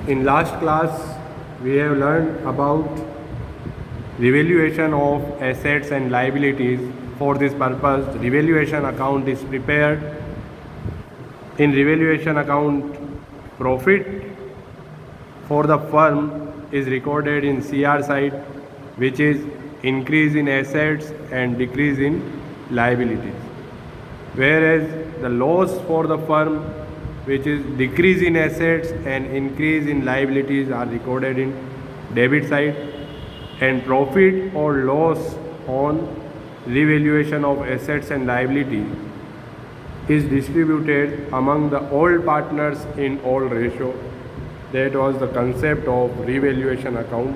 In last class, we have learned about revaluation of assets and liabilities. For this purpose, revaluation account is prepared. In revaluation account, profit for the firm is recorded in CR side, which is increase in assets and decrease in liabilities. Whereas the loss for the firm, which is decrease in assets and increase in liabilities, are recorded in debit side, and profit or loss on revaluation of assets and liability is distributed among the all partners in all ratio. That was the concept of revaluation account.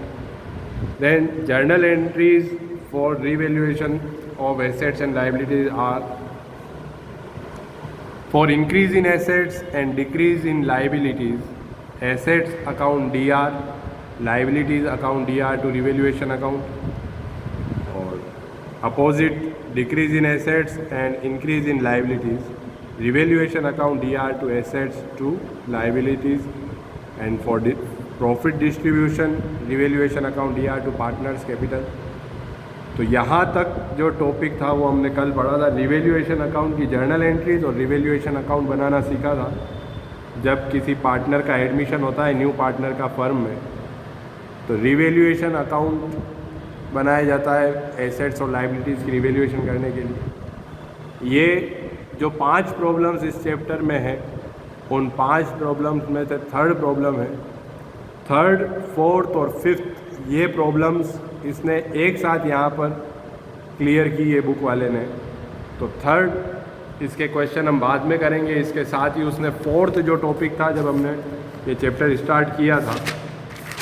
Then journal entries for revaluation of assets and liabilities are: for increase in assets and decrease in liabilities, assets account DR, liabilities account DR to revaluation account, or opposite, decrease in assets and increase in liabilities, revaluation account DR to assets to liabilities, and for profit distribution, revaluation account DR to partners capital. तो यहाँ तक जो topic था वो हमने कल पढ़ा था। रिवेल्यूएशन अकाउंट की जर्नल एंट्रीज और रिवेल्यूएशन अकाउंट बनाना सीखा था। जब किसी पार्टनर का एडमिशन होता है न्यू पार्टनर का फर्म में, तो रिवेल्यूएशन अकाउंट बनाया जाता है एसेट्स और लाइबिलिटीज़ की रिवेल्यूएशन करने के लिए। ये जो 5 प्रॉब्लम्स इस चैप्टर में है, उन 5 प्रॉब्लम्स में से थर्ड प्रॉब्लम है। थर्ड, फोर्थ और फिफ्थ ये प्रॉब्लम्स इसने एक साथ यहाँ पर क्लियर की है बुक वाले ने। तो थर्ड इसके क्वेश्चन हम बाद में करेंगे। इसके साथ ही उसने फोर्थ जो टॉपिक था जब हमने ये चैप्टर स्टार्ट किया था,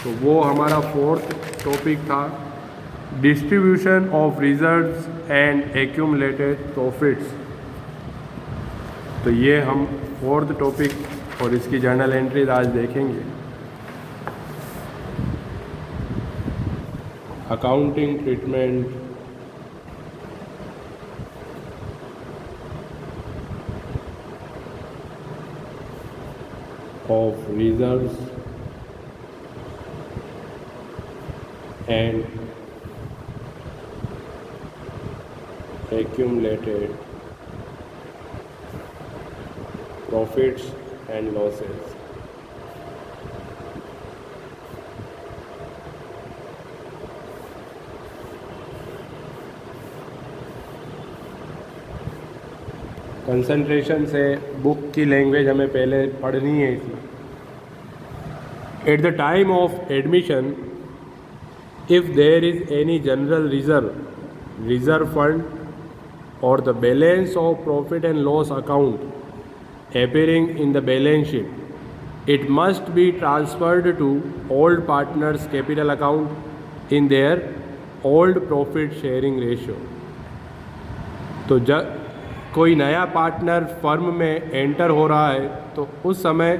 तो वो हमारा फोर्थ टॉपिक था distribution of reserves and accumulated profits. तो ये हम फोर्थ टॉपिक और इसकी जर्नल एंट्रीज आज देखेंगे। Accounting treatment of reserves and accumulated profits and losses। Concentration से बुक की लैंग्वेज हमें पहले पढ़नी है इसमें। At the time of admission, if there is any general reserve fund or the balance of profit and loss account appearing in the balance sheet, it must be transferred to old partners capital account in their old profit sharing ratio। तो जब कोई नया partner firm में enter हो रहा है तो उस समय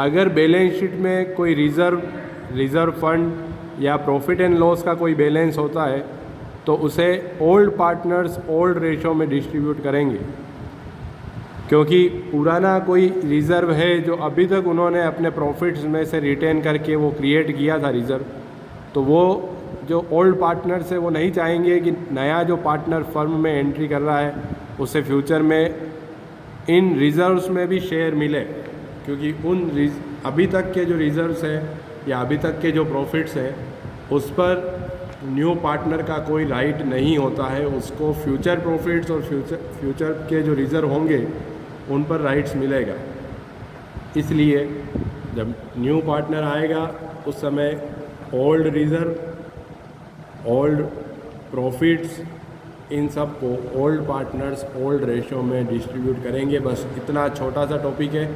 अगर बैलेंस शीट में कोई रिज़र्व फंड या प्रॉफिट एंड लॉस का कोई बैलेंस होता है तो उसे ओल्ड पार्टनर्स ओल्ड रेशो में डिस्ट्रीब्यूट करेंगे। क्योंकि पुराना कोई रिज़र्व है जो अभी तक उन्होंने अपने प्रॉफिट्स में से रिटेन करके वो क्रिएट किया था रिज़र्व, तो वो जो ओल्ड पार्टनर्स है वो नहीं चाहेंगे कि नया जो पार्टनर फर्म में एंट्री कर रहा है उसे फ्यूचर में इन रिज़र्व्स में भी शेयर मिले। क्योंकि उन अभी तक के जो रिज़र्व्स है या अभी तक के जो प्रॉफिट्स हैं उस पर न्यू पार्टनर का कोई राइट नहीं होता है। उसको फ्यूचर प्रॉफिट्स और फ्यूचर के जो रिज़र्व होंगे उन पर राइट्स मिलेगा। इसलिए जब न्यू पार्टनर आएगा उस समय ओल्ड रिज़र्व, ओल्ड प्रॉफिट्स, इन सब को ओल्ड पार्टनर्स ओल्ड रेशो में डिस्ट्रीब्यूट करेंगे। बस इतना छोटा सा टॉपिक है।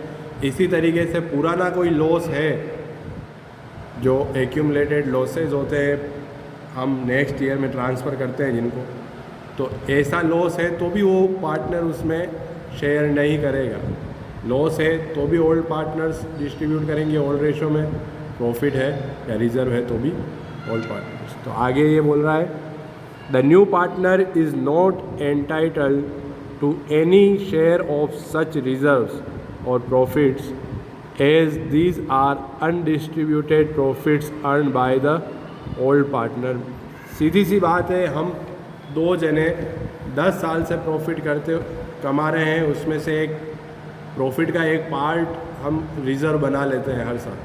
इसी तरीके से पुराना कोई लॉस है जो एक्यूमुलेटेड लॉसेज होते हैं, हम नेक्स्ट ईयर में ट्रांसफ़र करते हैं जिनको, तो ऐसा लॉस है तो भी वो पार्टनर उसमें शेयर नहीं करेगा। लॉस है तो भी ओल्ड पार्टनर्स डिस्ट्रीब्यूट करेंगे ओल्ड रेशो में, प्रॉफिट है या रिज़र्व है तो भी ओल्ड पार्टनर्स। तो आगे ये बोल रहा है the new partner is not entitled to any share of such reserves और profits as these are undistributed profits earn by the old partner. सीधी सी बात है, हम दो जने 10 साल से प्रॉफिट कमा रहे हैं, उसमें से एक प्रॉफिट का एक पार्ट हम रिज़र्व बना लेते हैं हर साल।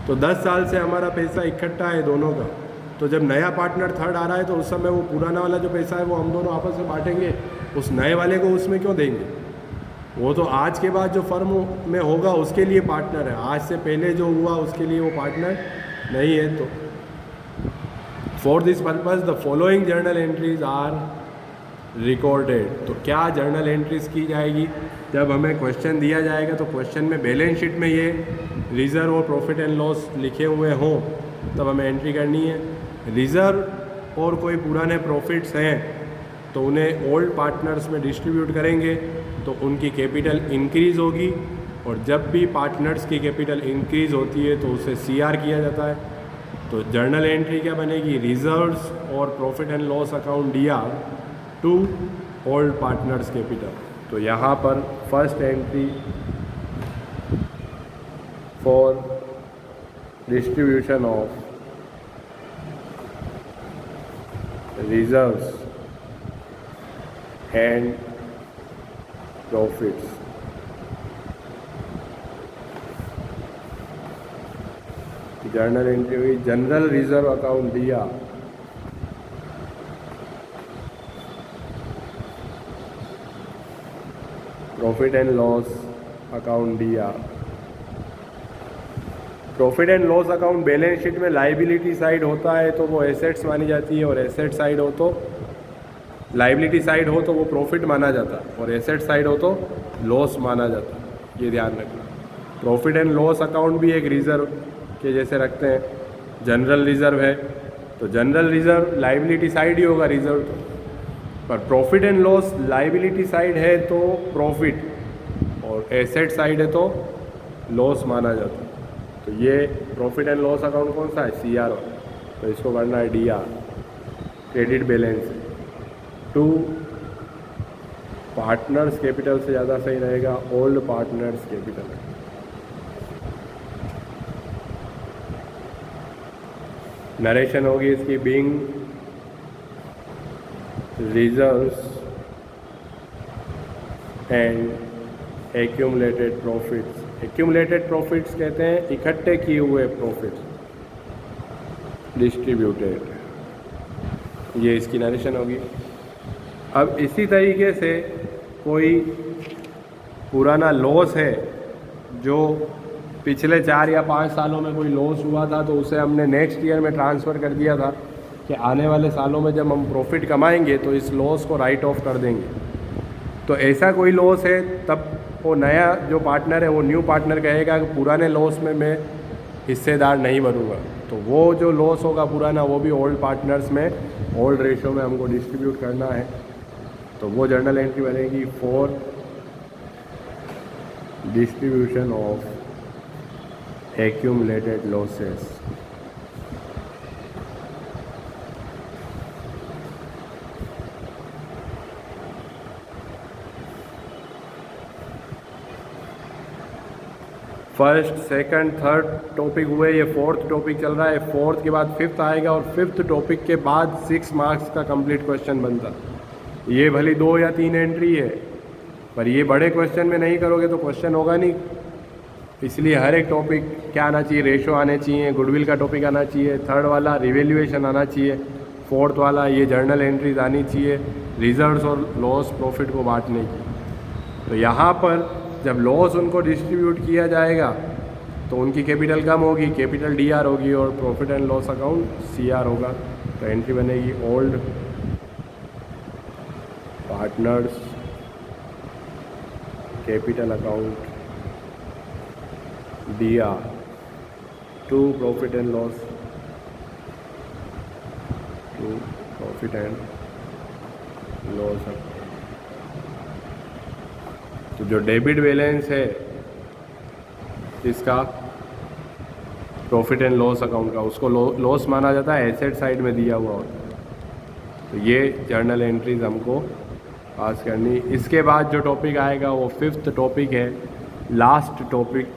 तो 10 साल से हमारा पैसा इकट्ठा है दोनों का, तो जब नया पार्टनर थर्ड आ रहा है तो उस समय वो पुराना वाला जो पैसा है वो हम दोनों आपस में बांटेंगे, उस नए वाले को उसमें क्यों देंगे? वो तो आज के बाद जो फर्म में होगा उसके लिए पार्टनर है, आज से पहले जो हुआ उसके लिए वो पार्टनर नहीं है। तो for this purpose the following journal entries are recorded. तो क्या जर्नल एंट्रीज की जाएगी? जब हमें क्वेश्चन दिया जाएगा तो क्वेश्चन में बैलेंस शीट में ये रिज़र्व और प्रॉफिट एंड लॉस लिखे हुए हों तब हमें एंट्री करनी है। रिज़र्व और कोई पुराने प्रॉफिट्स हैं तो उन्हें ओल्ड पार्टनर्स में डिस्ट्रीब्यूट करेंगे तो उनकी कैपिटल इंक्रीज़ होगी, और जब भी पार्टनर्स की कैपिटल इंक्रीज़ होती है तो उसे CR किया जाता है। तो जर्नल एंट्री क्या बनेगी? रिजर्व्स और profit and loss account DR to old partners capital. तो यहाँ पर first entry for distribution of reserves and profits journal entry हुई general reserve account DR profit and loss account DR। Profit and loss account balance sheet में liability side होता है तो वो assets मानी जाती है, और एसेट साइड हो तो लाइबिलिटी साइड हो तो वो प्रॉफिट माना जाता है, और एसेट साइड हो तो लॉस माना जाता है। ये ध्यान रखना। प्रॉफिट एंड लॉस अकाउंट भी एक रिजर्व के जैसे रखते हैं। जनरल रिजर्व है तो जनरल रिजर्व लाइबिलिटी साइड ही होगा रिजर्व तो, पर profit and loss liability side है तो प्रॉफिट, और एसेट साइड है तो लॉस माना जाता है। तो ये प्रॉफिट एंड लॉस अकाउंट कौन सा है? CR वाला, तो इसको करना है DR credit balance to partners capital से ज़्यादा सही रहेगा, ओल्ड पार्टनर्स कैपिटल। नरेशन होगी इसकी being reserves and accumulated profits. Accumulated profits कहते हैं इकट्ठे किए हुए प्रॉफिट्स, डिस्ट्रीब्यूटेड, ये इसकी नरेशन होगी। अब इसी तरीके से कोई पुराना लॉस है जो पिछले 4 या 5 सालों में कोई लॉस हुआ था तो उसे हमने नेक्स्ट ईयर में ट्रांसफ़र कर दिया था कि आने वाले सालों में जब हम प्रॉफिट कमाएंगे तो इस लॉस को राइट ऑफ कर देंगे। तो ऐसा कोई लॉस है तब वो नया जो पार्टनर है वो न्यू पार्टनर कहेगा कि पुराने लॉस में मैं हिस्सेदार नहीं बनूंगा, तो वो जो लॉस होगा पुराना वो भी ओल्ड पार्टनर्स में ओल्ड रेशो में हमको डिस्ट्रीब्यूट करना है। तो वो जर्नल एंट्री बनेगी for distribution of accumulated losses। First second third topic हुए, ये फोर्थ टॉपिक चल रहा है। फोर्थ के बाद फिफ्थ आएगा और फिफ्थ टॉपिक के बाद 6 मार्क्स का कंप्लीट क्वेश्चन बनता। ये भली 2 या 3 एंट्री है, पर ये बड़े क्वेश्चन में नहीं करोगे तो क्वेश्चन होगा नहीं। इसलिए हर एक टॉपिक क्या आना चाहिए? रेशो आने चाहिए, गुडविल का टॉपिक आना चाहिए, थर्ड वाला रिवैल्यूएशन आना चाहिए, फोर्थ वाला ये जर्नल एंट्रीज आनी चाहिए, रिजर्व्स और लॉस प्रॉफिट को बांटने की। तो यहाँ पर जब लॉस उनको डिस्ट्रीब्यूट किया जाएगा तो उनकी कैपिटल कम होगी, कैपिटल DR होगी, और profit and loss account CR होगा। तो एंट्री बनेगी old partners capital account DR to profit and loss account. तो जो डेबिट बैलेंस है इसका प्रॉफिट एंड लॉस अकाउंट का, उसको लॉस माना जाता है, एसेट साइड में दिया हुआ होता है। तो ये जर्नल एंट्रीज हमको पास करनी। इसके बाद जो टॉपिक आएगा वो 5th टॉपिक है, लास्ट टॉपिक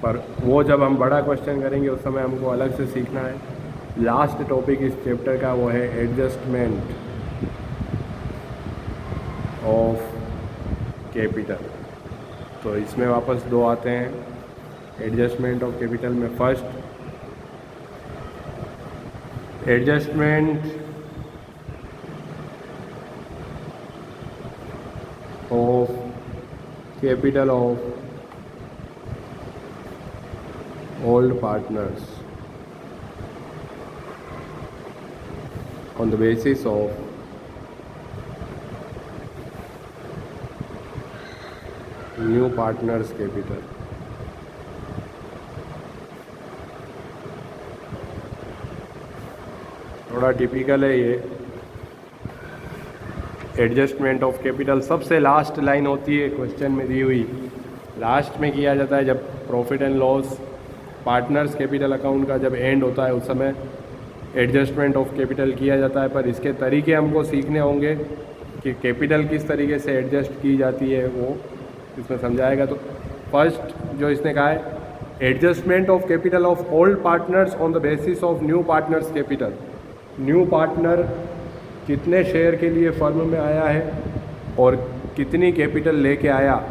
पर वो जब हम बड़ा क्वेश्चन करेंगे उस समय हमको अलग से सीखना है। लास्ट टॉपिक इस चैप्टर का वो है एडजस्टमेंट ऑफ कैपिटल। तो इसमें वापस दो आते हैं एडजस्टमेंट ऑफ कैपिटल में। First, adjustment of capital of old partners on the basis of new partners capital। थोड़ा टिपिकल है ये। एडजस्टमेंट ऑफ कैपिटल सबसे लास्ट लाइन होती है क्वेश्चन में दी हुई, लास्ट में किया जाता है जब profit and loss partners capital account का जब एंड होता है उस समय एडजस्टमेंट ऑफ कैपिटल किया जाता है। पर इसके तरीके हमको सीखने होंगे कि कैपिटल किस तरीके से एडजस्ट की जाती है, वो इसमें समझाएगा। तो फर्स्ट जो इसने कहा है, adjustment of capital of old partners on the basis of new partners capital. New partner कितने शेयर के लिए फर्म में आया है और कितनी कैपिटल लेके आया,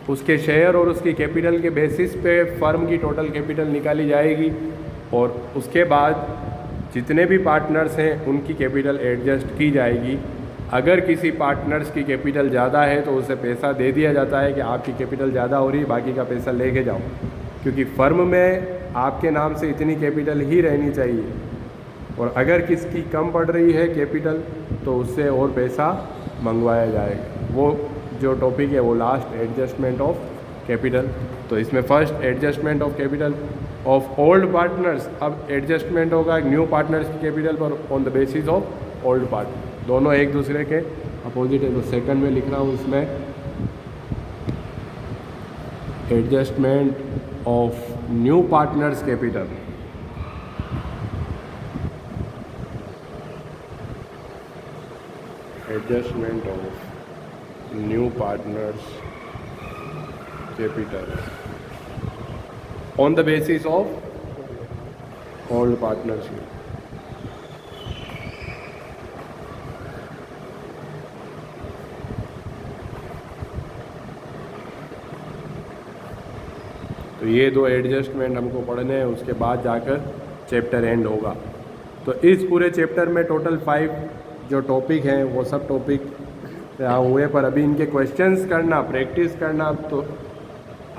उसके शेयर और उसकी कैपिटल के बेसिस पे फर्म की टोटल कैपिटल निकाली जाएगी और उसके बाद जितने भी पार्टनर्स हैं उनकी कैपिटल एडजस्ट की जाएगी। अगर किसी पार्टनर्स की कैपिटल ज़्यादा है तो उसे पैसा दे दिया जाता है कि आपकी कैपिटल ज़्यादा हो रही है, बाकी का पैसा लेके जाओ, क्योंकि फर्म में आपके नाम से इतनी कैपिटल ही रहनी चाहिए। और अगर किसकी कम पड़ रही है कैपिटल तो उससे और पैसा मंगवाया जाएगा। वो जो टॉपिक है वो लास्ट, एडजस्टमेंट ऑफ कैपिटल। तो इसमें first adjustment of capital of old partners. अब एडजस्टमेंट होगा न्यू पार्टनर्स की कैपिटल पर on the basis of old partner, दोनों एक दूसरे के अपोजिट है। तो सेकंड में लिख रहा हूँ इसमें adjustment of new partners capital. Adjustment of new partners capital on the basis of old partnership। तो ये दो एडजस्टमेंट हमको पढ़ने हैं, उसके बाद जाकर चैप्टर एंड होगा। तो इस पूरे चैप्टर में टोटल 5 जो टॉपिक हैं वो सब टॉपिक यहाँ हुए, पर अभी इनके क्वेश्चंस करना, प्रैक्टिस करना। तो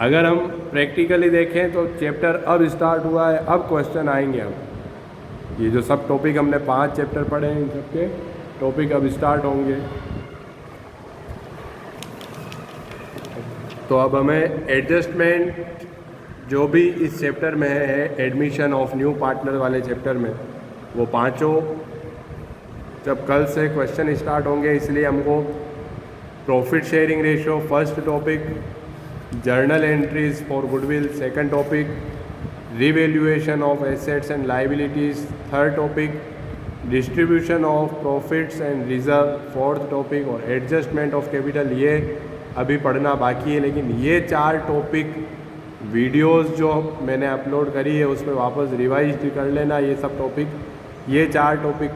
अगर हम प्रैक्टिकली देखें तो चैप्टर अब स्टार्ट हुआ है, अब क्वेश्चन आएंगे। हम ये जो सब टॉपिक हमने 5 चैप्टर पढ़े हैं, इन सबके टॉपिक अब स्टार्ट होंगे। तो अब हमें एडजस्टमेंट जो भी इस चैप्टर में है, एडमिशन ऑफ न्यू पार्टनर वाले चैप्टर में, वो पाँचों जब कल से क्वेश्चन स्टार्ट होंगे, इसलिए हमको profit sharing ratio first topic, journal entries for goodwill second topic, revaluation of assets and liabilities third topic, distribution of profits and reserve fourth topic, और एडजस्टमेंट ऑफ कैपिटल ये अभी पढ़ना बाकी है। लेकिन ये 4 टॉपिक वीडियोस जो मैंने अपलोड करी है उसमें वापस रिवाइज भी कर लेना। ये सब टॉपिक, ये 4 टॉपिक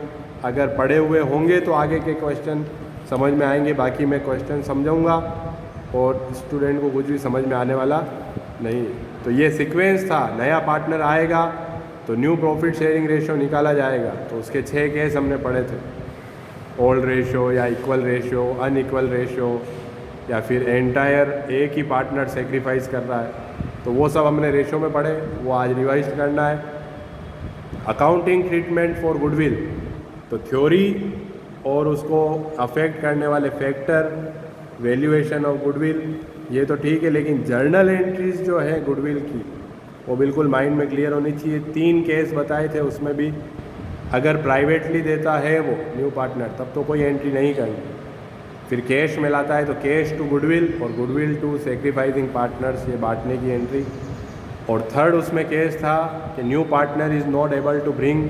अगर पढ़े हुए होंगे तो आगे के क्वेश्चन समझ में आएंगे। बाकी मैं क्वेश्चन समझाऊंगा और स्टूडेंट को कुछ भी समझ में आने वाला नहीं। तो ये सीक्वेंस था, नया पार्टनर आएगा तो न्यू प्रॉफिट शेयरिंग रेशियो निकाला जाएगा। तो उसके 6 केस हमने पढ़े थे, ओल्ड रेशियो या इक्वल रेशियो, अनइक्वल रेशियो, या फिर एंटायर एक ही पार्टनर सेक्रीफाइस कर रहा है। तो वो सब हमने रेशियो में पढ़े, वो आज रिवाइज करना है। अकाउंटिंग ट्रीटमेंट फॉर गुडविल, तो थ्योरी और उसको अफेक्ट करने वाले फैक्टर, वैल्यूएशन ऑफ गुडविल, ये तो ठीक है, लेकिन जर्नल एंट्रीज जो है गुडविल की वो बिल्कुल माइंड में क्लियर होनी चाहिए। 3 केस बताए थे, उसमें भी अगर प्राइवेटली देता है वो न्यू पार्टनर तब तो कोई एंट्री नहीं करनी, फिर कैश में लाता है तो कैश टू गुडविल और गुडविल टू सेक्रीफाइसिंग पार्टनर्स, ये बांटने की एंट्री। और थर्ड उसमें केस था कि new partner is not able to bring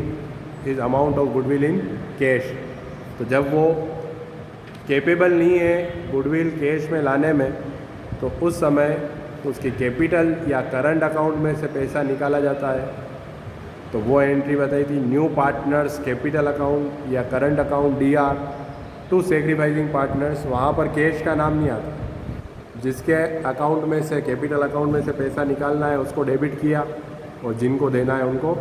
his amount of goodwill in cash. तो जब वो कैपेबल नहीं है गुडविल कैश में लाने में, तो उस समय तो उसकी कैपिटल या करंट अकाउंट में से पैसा निकाला जाता है। तो वो एंट्री बताई थी, न्यू पार्टनर्स कैपिटल अकाउंट या current account DR to sacrificing partners. वहाँ पर कैश का नाम नहीं आता, जिसके अकाउंट में से कैपिटल अकाउंट में से पैसा निकालना है उसको डेबिट किया और जिनको देना है उनको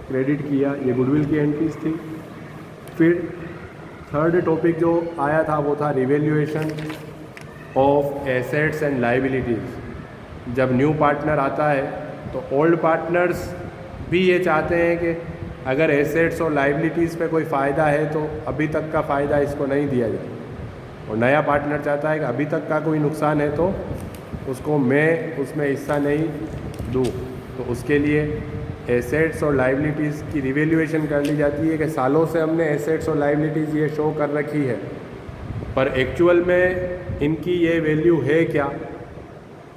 क्रेडिट किया। ये गुडविल की एंट्रीज थी। फिर थर्ड टॉपिक जो आया था वो था revaluation of assets and liabilities. जब न्यू पार्टनर आता है तो ओल्ड पार्टनर्स भी ये चाहते हैं कि अगर एसेट्स और लाइबिलिटीज़ पे कोई फ़ायदा है तो अभी तक का फ़ायदा इसको नहीं दिया जाए, और नया पार्टनर चाहता है कि अभी तक का कोई नुकसान है तो उसको मैं उसमें हिस्सा नहीं दूँ। तो उसके लिए एसेट्स और लाइबिलिटीज़ की रिवैल्यूएशन कर ली जाती है कि सालों से हमने एसेट्स और लाइबिलिटीज़ ये शो कर रखी है, पर एक्चुअल में इनकी ये वैल्यू है क्या।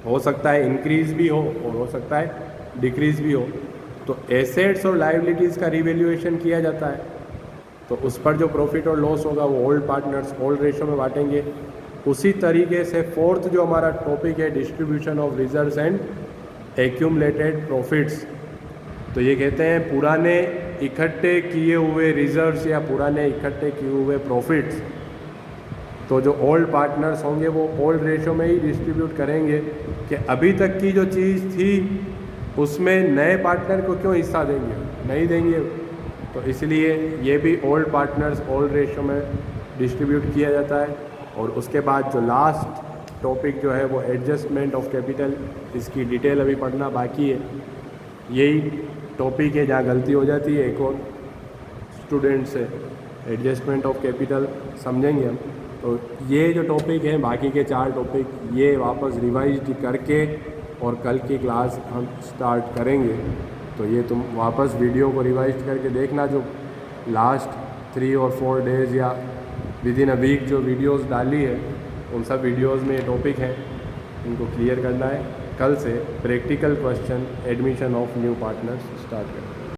हो सकता है इंक्रीज़ भी हो और हो सकता है डिक्रीज़ भी हो। तो एसेट्स और लाइबिलिटीज़ का रिवैल्यूएशन किया जाता है, तो उस पर जो प्रॉफिट और लॉस होगा वो ओल्ड पार्टनर्स ओल्ड रेशो में बांटेंगे। उसी तरीके से फोर्थ जो हमारा टॉपिक है distribution of reserves and accumulated profits. तो ये कहते हैं पुराने इकट्ठे किए हुए रिजर्व्स या पुराने इकट्ठे किए हुए प्रॉफिट्स, तो जो ओल्ड पार्टनर्स होंगे वो ओल्ड रेशो में ही डिस्ट्रीब्यूट करेंगे कि अभी तक की जो चीज़ थी उसमें नए पार्टनर को क्यों हिस्सा देंगे, नहीं देंगे। तो इसलिए ये भी ओल्ड पार्टनर्स ओल्ड रेशो में डिस्ट्रीब्यूट किया जाता है। और उसके बाद जो लास्ट टॉपिक जो है वो एडजस्टमेंट ऑफ कैपिटल, इसकी डिटेल अभी पढ़ना बाकी है। यही टॉपिक है जहाँ गलती हो जाती है एक और स्टूडेंट से। एडजस्टमेंट ऑफ कैपिटल समझेंगे हम। तो ये जो टॉपिक है, बाकी के 4 टॉपिक ये वापस रिवाइज करके और कल की क्लास हम स्टार्ट करेंगे। तो ये तुम वापस वीडियो को रिवाइज करके देखना, जो लास्ट 3 और 4 डेज़ या विद इन अ वीक जो वीडियोस डाली है उन सब वीडियोस में ये टॉपिक है, इनको क्लियर करना है। कल से practical question admission of new partners start करें।